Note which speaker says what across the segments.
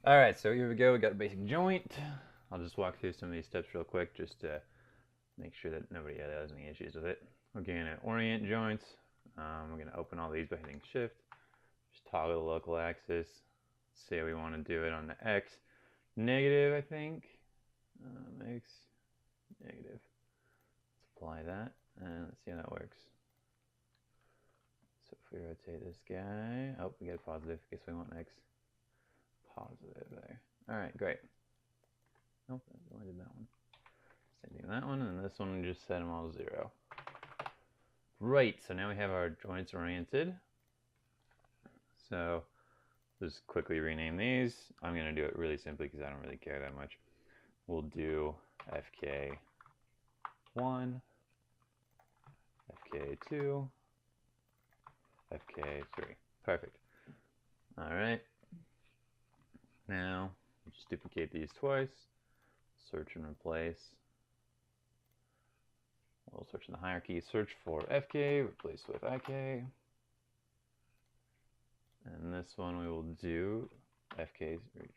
Speaker 1: Alright, so here we go. We got a basic joint. I'll just walk through some of these steps real quick just to make sure that nobody has any issues with it. We're going to orient joints. We're going to open all these by hitting shift. Just toggle the local axis. Say we want to do it on the X negative, I think. X negative. Let's apply that and let's see how that works. So if we rotate this guy, oh, we get a positive. Guess we want X positive there. Alright, great. Nope, I only did that one. Same thing with that one, and this one we just set them all 0. Right, so now we have our joints oriented. So just quickly rename these. I'm going to do it really simply because I don't really care that much. We'll do FK1, FK2, FK3. Perfect. Alright. Now, just duplicate these twice. Search and replace. We'll search in the hierarchy. Search for FK, replace with IK. And this one we will do FK with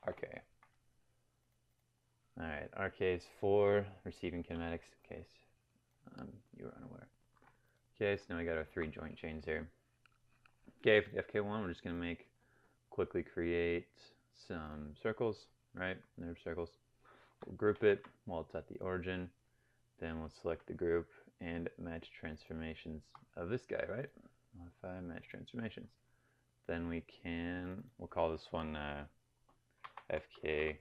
Speaker 1: RK. Alright, RK is for receiving kinematics in case you were unaware. Okay, so now we got our 3 joint chains here. Okay, for the FK1, we're just going to quickly create some circles, right? Nerve circles. We'll group it while it's at the origin. Then we'll select the group and match transformations of this guy, right? Modify match transformations. Then we'll call this one FK1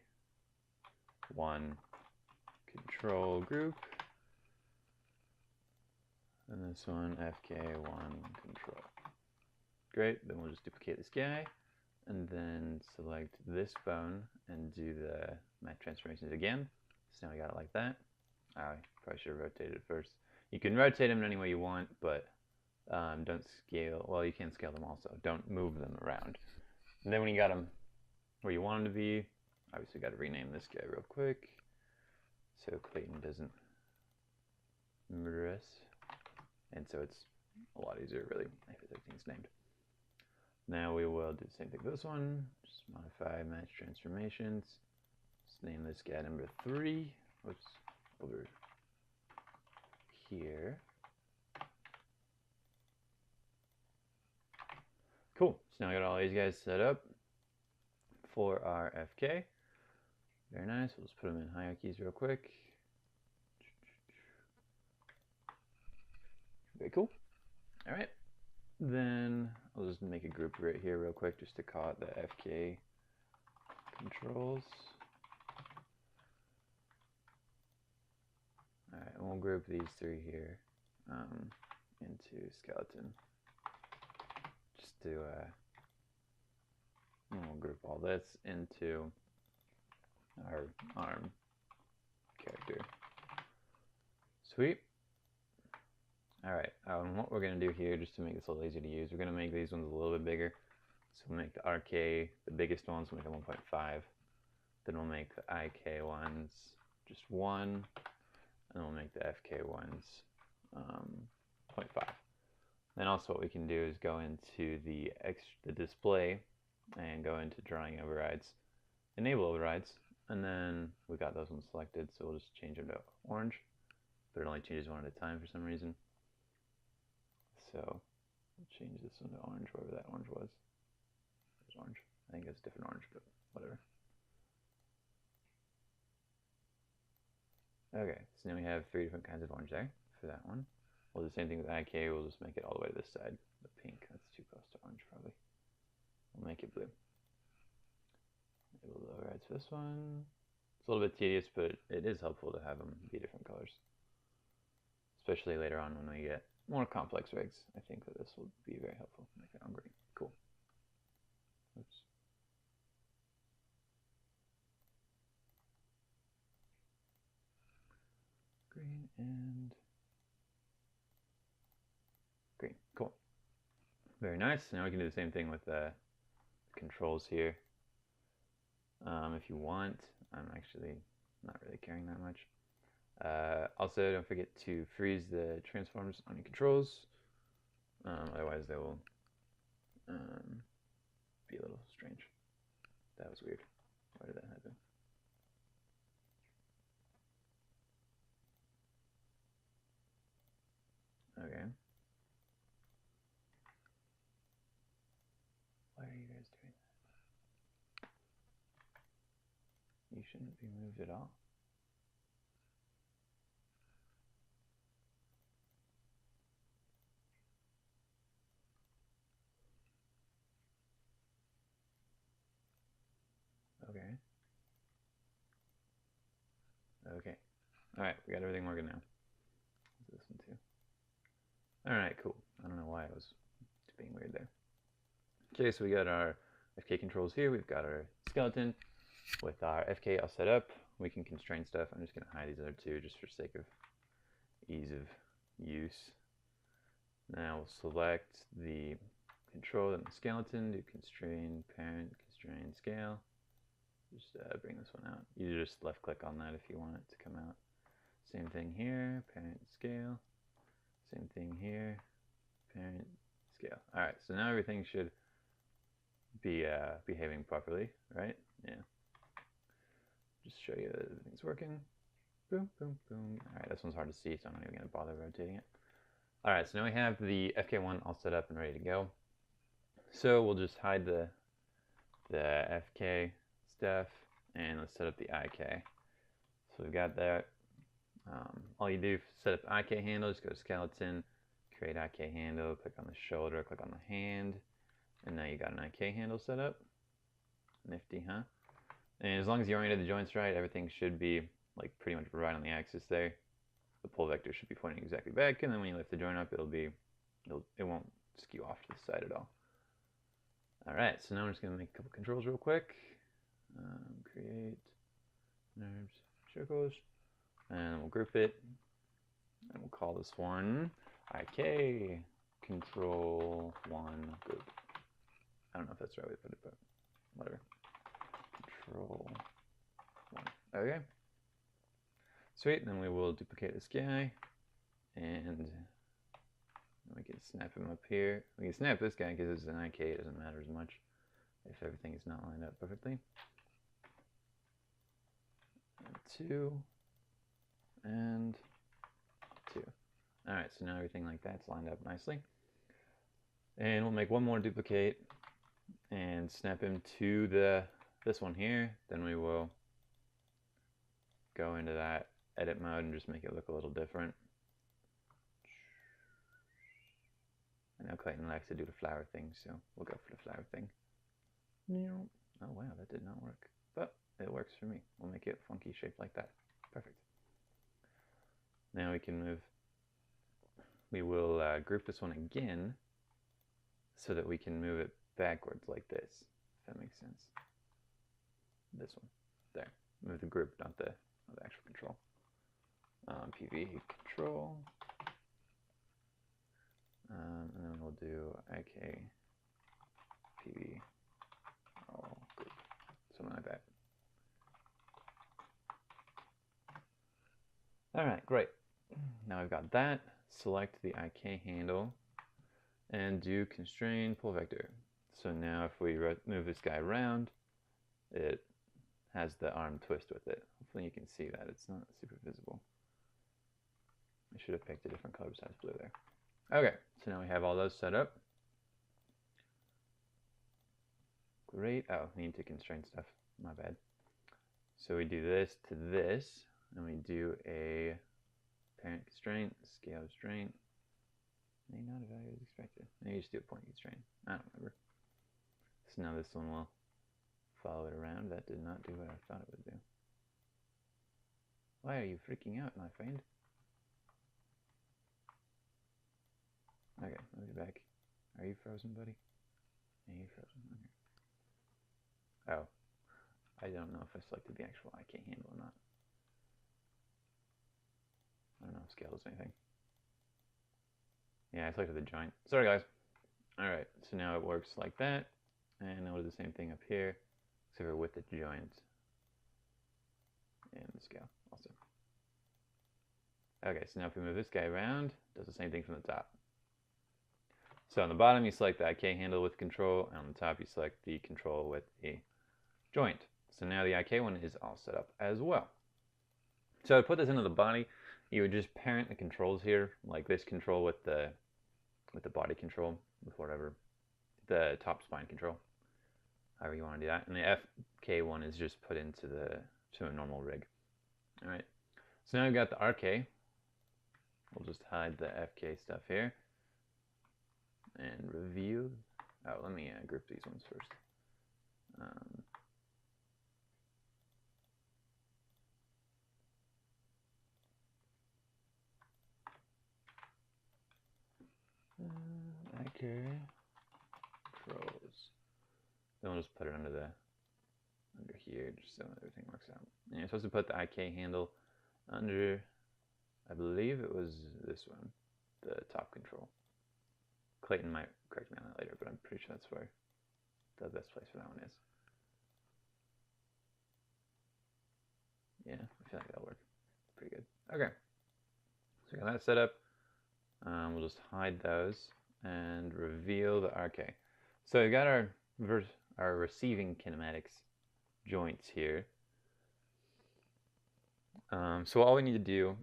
Speaker 1: control group. And this one FK1 control. Great, then we'll just duplicate this guy and then select this bone and do the match transformations again. So now we got it like that. I probably should have rotated it first. You can rotate them in any way you want, but don't scale. Well, you can scale them also. Don't move them around. And then when you got them where you want them to be, obviously got to rename this guy real quick so Clayton doesn't murder us. And so it's a lot easier, really, if everything's named. Now we will do the same thing with this one. Just modify match transformations. Let's name this guy number 3. Whoops, over here. Cool. So now we got all these guys set up for our FK. Very nice. We'll just put them in hierarchies real quick. Very cool. All right. Then I'll just make a group right here real quick just to call it the FK controls. Alright, and we'll group these 3 here into skeleton. Just to, we'll group all this into our arm character. Sweet. Alright, what we're going to do here, just to make this a little easier to use, we're going to make these ones a little bit bigger. So we'll make the RK, the biggest ones, we'll make them 1.5. Then we'll make the IK ones just 1. And then we'll make the FK ones 0.5. Then also what we can do is go into the display and go into drawing overrides, enable overrides, and then we got those ones selected, so we'll just change them to orange, but it only changes one at a time for some reason. So we'll change this one to orange, wherever that orange was. There's orange. I think it's a different orange, but whatever. Okay, so now we have 3 different kinds of orange there for that one. We'll do the same thing with IK. We'll just make it all the way to this side. The pink, that's too close to orange probably. We'll make it blue. Enable the overrides for this one. It's a little bit tedious, but it is helpful to have them be different colors. Especially later on when we get more complex rigs. I think that this will be very helpful. Make that one green. Cool. Oops. Green and green. Cool. Very nice. Now we can do the same thing with the controls here. If you want, I'm actually not really caring that much. Also, don't forget to freeze the transforms on your controls. Otherwise, they will be a little strange. That was weird. Why did that happen? Okay. Why are you guys doing that? You shouldn't be moved at all. Okay. Okay. Alright, we got everything working now. This one too. Alright, cool. I don't know why it was being weird there. Okay, so we got our FK controls here. We've got our skeleton with our FK all set up. We can constrain stuff. I'm just going to hide these other two just for sake of ease of use. Now we'll select the control and the skeleton, do constrain parent, constrain scale. Just bring this one out. You just left click on that if you want it to come out. Same thing here, parent scale. Same thing here, parent scale. Alright, so now everything should be behaving properly, right? Yeah. Just show you that everything's working. Boom, boom, boom. Alright, this one's hard to see, so I'm not even going to bother rotating it. Alright, so now we have the FK1 all set up and ready to go. So we'll just hide the FK stuff, and let's set up the IK. So we've got that. All you do, set up IK handle, just go to skeleton, create IK handle, click on the shoulder, click on the hand, and now you got an IK handle set up. Nifty, huh? And as long as you oriented the joints right, everything should be like pretty much right on the axis there. The pull vector should be pointing exactly back, and then when you lift the joint up, it won't skew off to the side at all. Alright, so now I'm just going to make a couple controls real quick. Create nerves, circles, and we'll group it, and we'll call this one IK control 1 group. I don't know if that's the right way to put it, but whatever. Control 1. Okay. Sweet, and then we will duplicate this guy, and we can snap him up here. We can snap this guy because it's an IK, it doesn't matter as much if everything is not lined up perfectly. And 2, and 2. Alright, so now everything like that's lined up nicely. And we'll make one more duplicate and snap him to this one here. Then we will go into that edit mode and just make it look a little different. I know Clayton likes to do the flower thing, so we'll go for the flower thing. Oh wow, that did not work. But it works for me. We'll make it funky shape like that. Perfect. Now we can move. We will group this one again so that we can move it backwards like this, if that makes sense. This one. There. Move the group, not the actual control. PV control. And then we'll do IK PV all group. Something like that. Alright, great. Now I've got that. Select the IK handle and do constrain pull vector. So now if we move this guy around, it has the arm twist with it. Hopefully you can see that. It's not super visible. I should have picked a different color besides blue there. Okay, so now we have all those set up. Great. Oh, need to constrain stuff. My bad. So we do this to this, and we do a parent constraint, scale constraint. May not have value as expected. Maybe just do a point constraint. I don't remember. So now this one will follow it around. That did not do what I thought it would do. Why are you freaking out, my friend? Okay, let me back. Are you frozen, buddy? Are you frozen? Okay. Oh. I don't know if I selected the actual IK handle or not. I don't know if scale does anything. Yeah, I selected the joint. Sorry, guys. Alright, so now it works like that. And now we'll do the same thing up here, except for with the joint and the scale also. Okay, so now if we move this guy around, it does the same thing from the top. So on the bottom, you select the IK handle with control, and on the top, you select the control with the joint. So now the IK one is all set up as well. So to put this into the body, you would just parent the controls here, like this control with the body control, with whatever, the top spine control, however you want to do that. And the FK one is just put into a normal rig. All right. So now we've got the RK. We'll just hide the FK stuff here and review. Oh, let me group these ones first. Okay. Controls. Then we'll just put it under here, just so everything works out. And you're supposed to put the IK handle under, I believe it was this one, the top control. Clayton might correct me on that later, but I'm pretty sure that's where the best place for that one is. Yeah, I feel like that'll work pretty good. Okay, so we got that set up. We'll just hide those and reveal the RK. So we got our receiving kinematics joints here. So all we need to do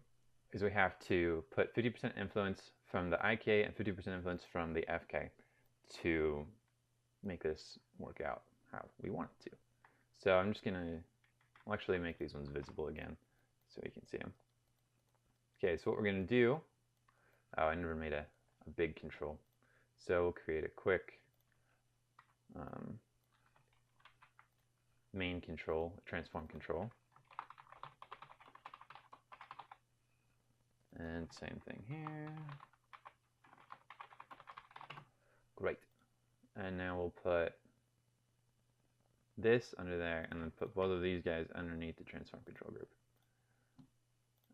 Speaker 1: is we have to put 50% influence from the IK and 50% influence from the FK to make this work out how we want it to. So I'm just gonna actually make these ones visible again so we can see them. Okay, so what we're gonna do, oh, I never made a big control. So we'll create a quick main control, transform control. And same thing here. Great. And now we'll put this under there and then put both of these guys underneath the transform control group.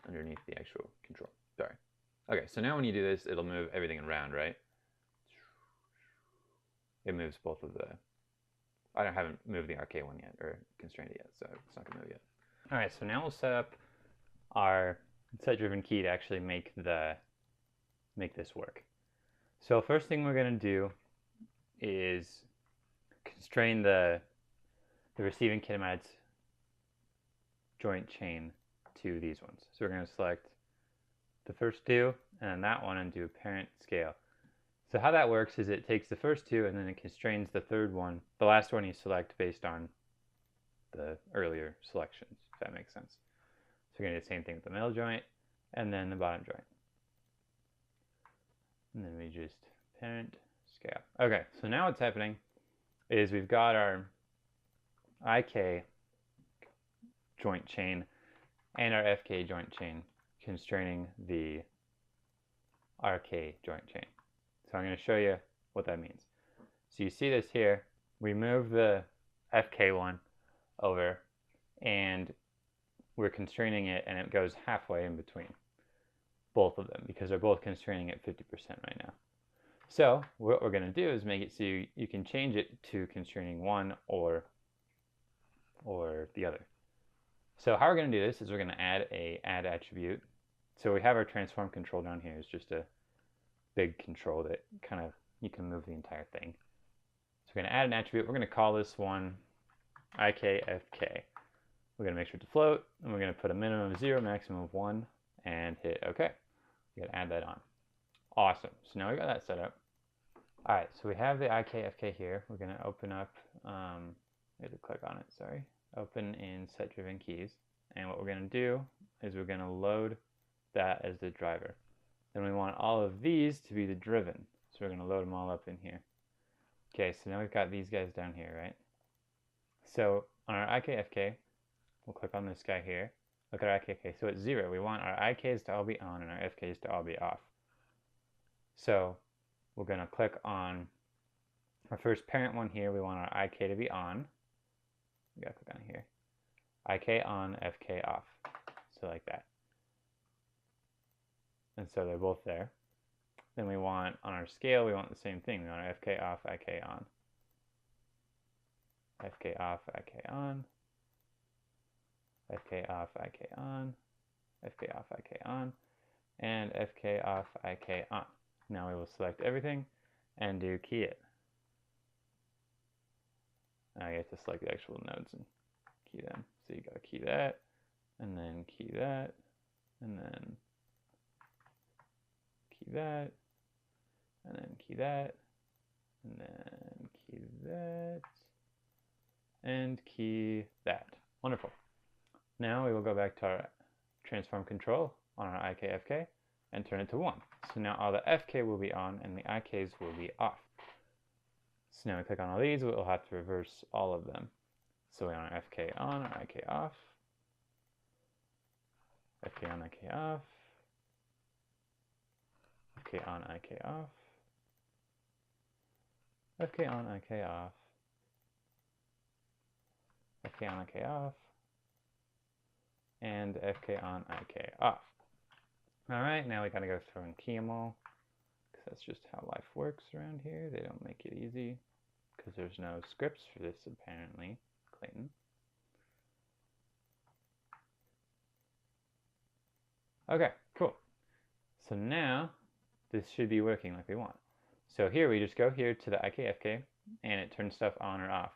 Speaker 1: Underneath the actual control. Sorry. Okay, so now when you do this, it'll move everything around, right? It moves both of the... I haven't moved the RK one yet, or constrained it yet, so it's not going to move yet. All right, so now we'll set up our set-driven key to actually make this work. So first thing we're going to do is constrain the receiving kinematics joint chain to these ones. So we're going to select the first two and then that one and do parent scale. So how that works is it takes the first two and then it constrains the third one, the last one you select based on the earlier selections, if that makes sense. So we're going to do the same thing with the middle joint and then the bottom joint. And then we just parent scale. Okay, so now what's happening is we've got our IK joint chain and our FK joint chain constraining the RK joint chain. So I'm going to show you what that means. So you see this here, we move the FK one over and we're constraining it and it goes halfway in between both of them because they're both constraining at 50% right now. So what we're going to do is make it so you can change it to constraining one or the other. So how we're going to do this is we're going to add a add attribute. So we have our transform control down here. It's just a big control that kind of, you can move the entire thing. So we're going to add an attribute. We're going to call this one IKFK. We're going to make sure to float, and we're going to put a minimum of 0, maximum of 1, and hit OK. We're going to add that on. Awesome. So now we got that set up. All right, so we have the IKFK here. We're going to open up, I had to click on it, sorry. Open in set-driven keys. And what we're going to do is we're going to load that as the driver. Then we want all of these to be the driven. So we're going to load them all up in here. Okay, so now we've got these guys down here, right? So on our IKFK, we'll click on this guy here. Look at our IKFK. So it's 0. We want our IKs to all be on and our FKs to all be off. So we're going to click on our first parent one here. We want our IK to be on. We got to click on here. IK on, FK off. So like that. And so they're both there. Then we want, on our scale, we want the same thing. We want our FK off, IK on. FK off, IK on. FK off, IK on. FK off, IK on. And FK off, IK on. Now we will select everything and do key it. Now you have to select the actual nodes and key them. So you gotta key that, and then key that, and then key that, and then key that, and then key that, and key that. Wonderful. Now we will go back to our transform control on our IK/FK and turn it to 1. So now all the FK will be on and the IKs will be off. So now we click on all these, we'll have to reverse all of them. So we want our FK on, our IK off, FK on, IK off, FK on, IK off, FK on, IK off, FK on, IK off, and FK on, IK off. Alright, now we gotta go through and key them all, because that's just how life works around here. They don't make it easy, because there's no scripts for this apparently, Clayton. Okay, cool. So now, this should be working like we want. So here we just go here to the IK/FK, and it turns stuff on or off,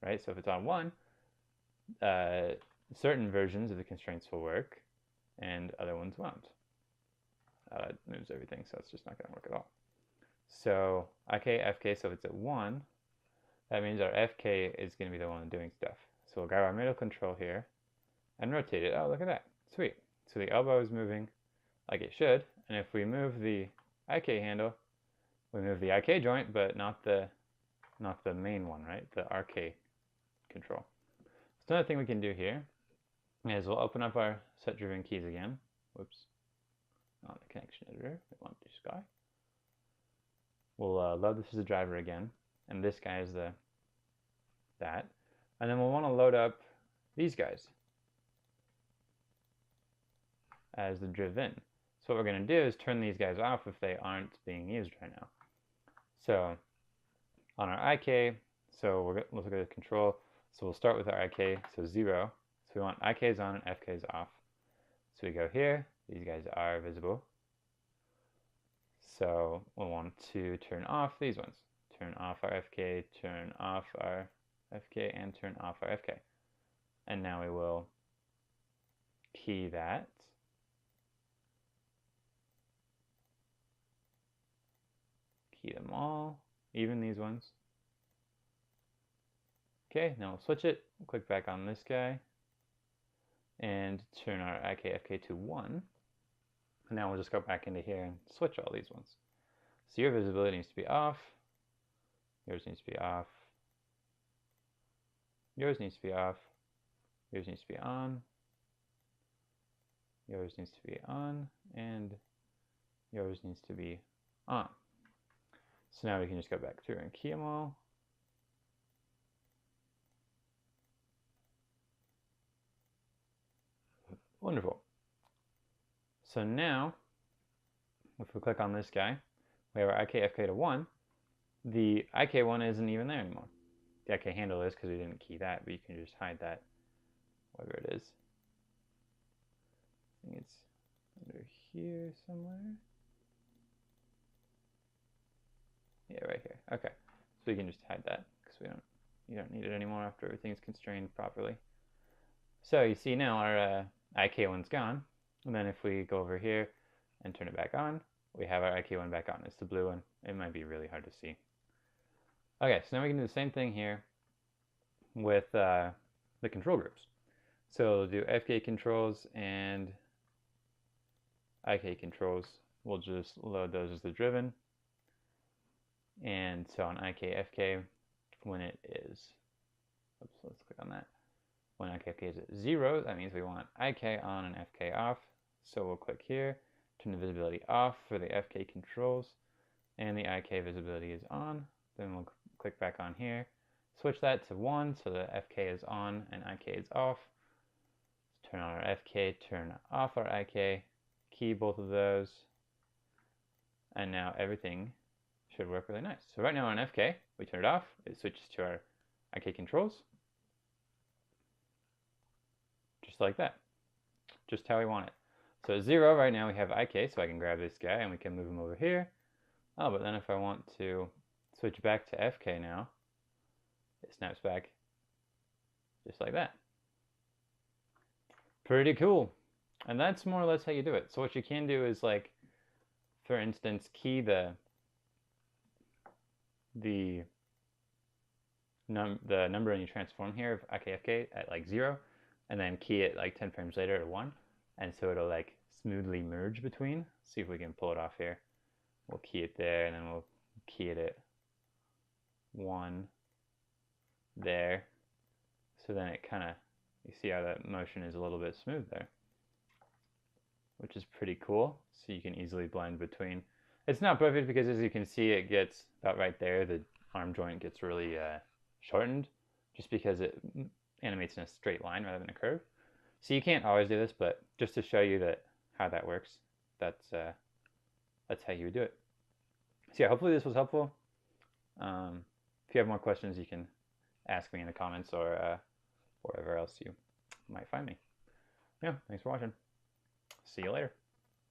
Speaker 1: right? So if it's on 1, certain versions of the constraints will work, and other ones won't. It moves everything, so it's just not going to work at all. So IK/FK, so if it's at 1, that means our FK is going to be the one doing stuff. So we'll grab our middle control here and rotate it. Oh, look at that. Sweet. So the elbow is moving like it should, and if we move the IK handle, we move the IK joint, but not the main one, right? The RK control. So another thing we can do here is we'll open up our set driven keys again. Whoops. On the connection editor, we want this guy. We'll load this as a driver again, and this guy is that. And then we'll want to load up these guys as the driven. So what we're going to do is turn these guys off if they aren't being used right now. So on our IK, so let's look at the control. So we'll start with our IK, so 0. So we want IKs on and FKs off. So we go here, these guys are visible. So we'll want to turn off these ones. Turn off our FK, turn off our FK, and turn off our FK. And now we will key that. Key them all, even these ones. Okay, now we'll switch it, click back on this guy, and turn our IK/FK to 1. And now we'll just go back into here and switch all these ones. So your visibility needs to be off, yours needs to be off, yours needs to be off, yours needs to be on, yours needs to be on, and yours needs to be on. So now we can just go back through and key them all. Wonderful. So now, if we click on this guy, we have our IK/FK to 1. The IK1 isn't even there anymore. The IK handle is because we didn't key that, but you can just hide that wherever it is. I think it's under here somewhere. Yeah, right here. Okay, so we can just hide that because you don't need it anymore after everything's constrained properly. So you see now our IK1's gone, and then if we go over here and turn it back on, we have our IK1 back on. It's the blue one. It might be really hard to see. Okay, so now we can do the same thing here with the control groups. So we'll do FK controls and IK controls. We'll just load those as the driven. And so on IK/FK, when it is, oops, let's click on that. When IK/FK is at 0, that means we want IK on and FK off. So we'll click here, turn the visibility off for the FK controls, and the IK visibility is on. Then we'll click back on here, switch that to 1 so the FK is on and IK is off. Let's turn on our FK, turn off our IK, key both of those, and now everything should work really nice. So right now on FK, we turn it off, it switches to our IK controls. Just like that. Just how we want it. So at 0, right now we have IK, so I can grab this guy and we can move him over here. Oh, but then if I want to switch back to FK now, it snaps back just like that. Pretty cool. And that's more or less how you do it. So what you can do is, like, for instance, key the number in your transform here of IKFK at like 0, and then key it like 10 frames later to 1, and so it'll like smoothly merge between. See if we can pull it off here. We'll key it there, and then we'll key it at 1 there. So then it kind of, you see how that motion is a little bit smooth there, which is pretty cool. So you can easily blend between. It's not perfect because, as you can see, it gets about right there. The arm joint gets really shortened just because it animates in a straight line rather than a curve. So you can't always do this, but just to show you that how that works, that's how you would do it. So yeah, hopefully this was helpful. If you have more questions, you can ask me in the comments or wherever else you might find me. Yeah, thanks for watching. See you later.